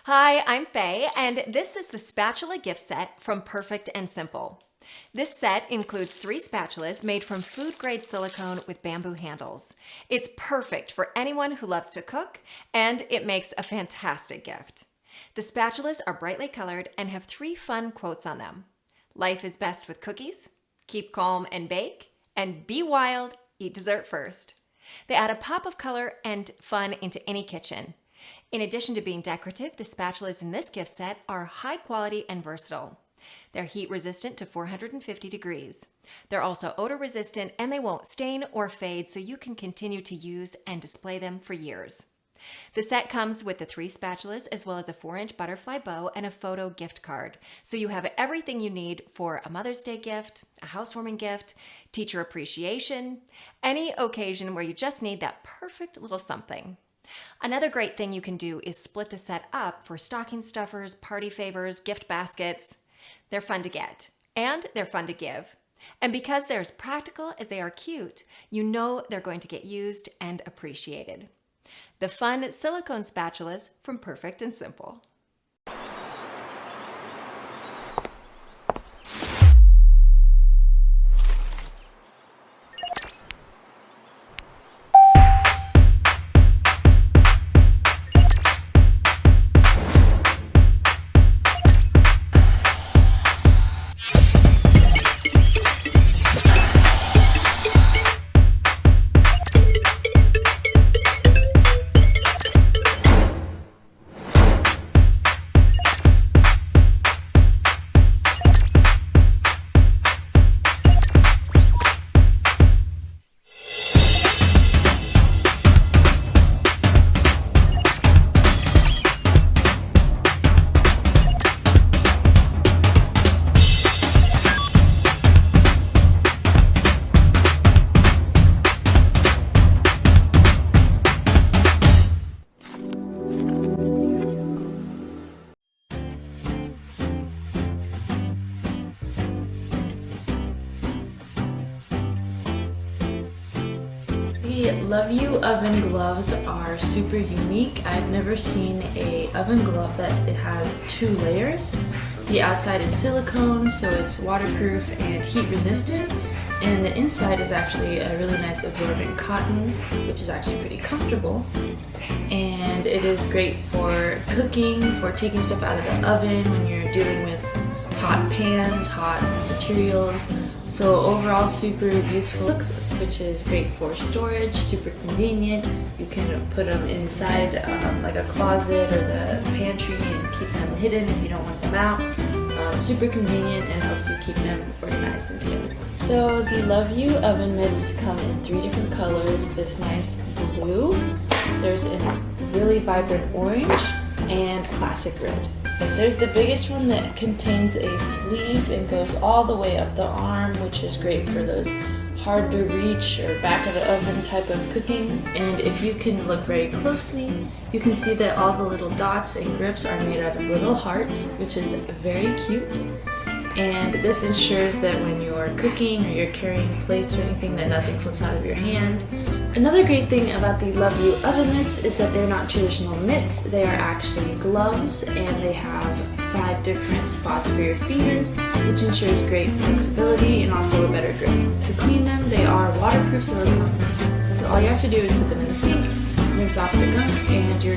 Hi, I'm Faye, and this is the spatula gift set from Perfect and Simple. This set includes 3 spatulas made from food-grade silicone with bamboo handles. It's perfect for anyone who loves to cook, and it makes a fantastic gift. The spatulas are brightly colored and have 3 fun quotes on them. Life is best with cookies, keep calm and bake, and be wild, eat dessert first. They add a pop of color and fun into any kitchen. In addition to being decorative, the spatulas in this gift set are high quality and versatile. They're heat resistant to 450 degrees. They're also odor resistant and they won't stain or fade, so you can continue to use and display them for years. The set comes with the 3 spatulas as well as a 4-inch butterfly bow and a photo gift card. So you have everything you need for a Mother's Day gift, a housewarming gift, teacher appreciation, any occasion where you just need that perfect little something. Another great thing you can do is split the set up for stocking stuffers, party favors, gift baskets. They're fun to get, and they're fun to give. And because they're as practical as they are cute, you know they're going to get used and appreciated. The fun silicone spatulas from Perfect and Simple. The Love You oven gloves are super unique. I've never seen a oven glove that it has 2 layers. The outside is silicone, so it's waterproof and heat resistant, and the inside is actually a really nice absorbent cotton, which is actually pretty comfortable. And it is great for cooking, for taking stuff out of the oven when you're dealing with hot pans, hot materials. So overall super useful, which is great for storage, super convenient. You can put them inside like a closet or the pantry and keep them hidden if you don't want them out. Super convenient and helps you keep them organized and together. So the Love You oven mitts come in 3 different colors. This nice blue, there's a really vibrant orange, and classic red. There's the biggest one that contains a sleeve and goes all the way up the arm, which is great for those hard to reach or back of the oven type of cooking. And if you can look very closely, you can see that all the little dots and grips are made out of little hearts, which is very cute. And this ensures that when you're cooking or you're carrying plates or anything, that nothing slips out of your hand. Another great thing about the Love You oven mitts is that they're not traditional mitts. They are actually gloves, and they have 5 different spots for your fingers, which ensures great flexibility and also a better grip. To clean them, they are waterproof silicone. So all you have to do is put them in the sink, rinse off the gunk, and you're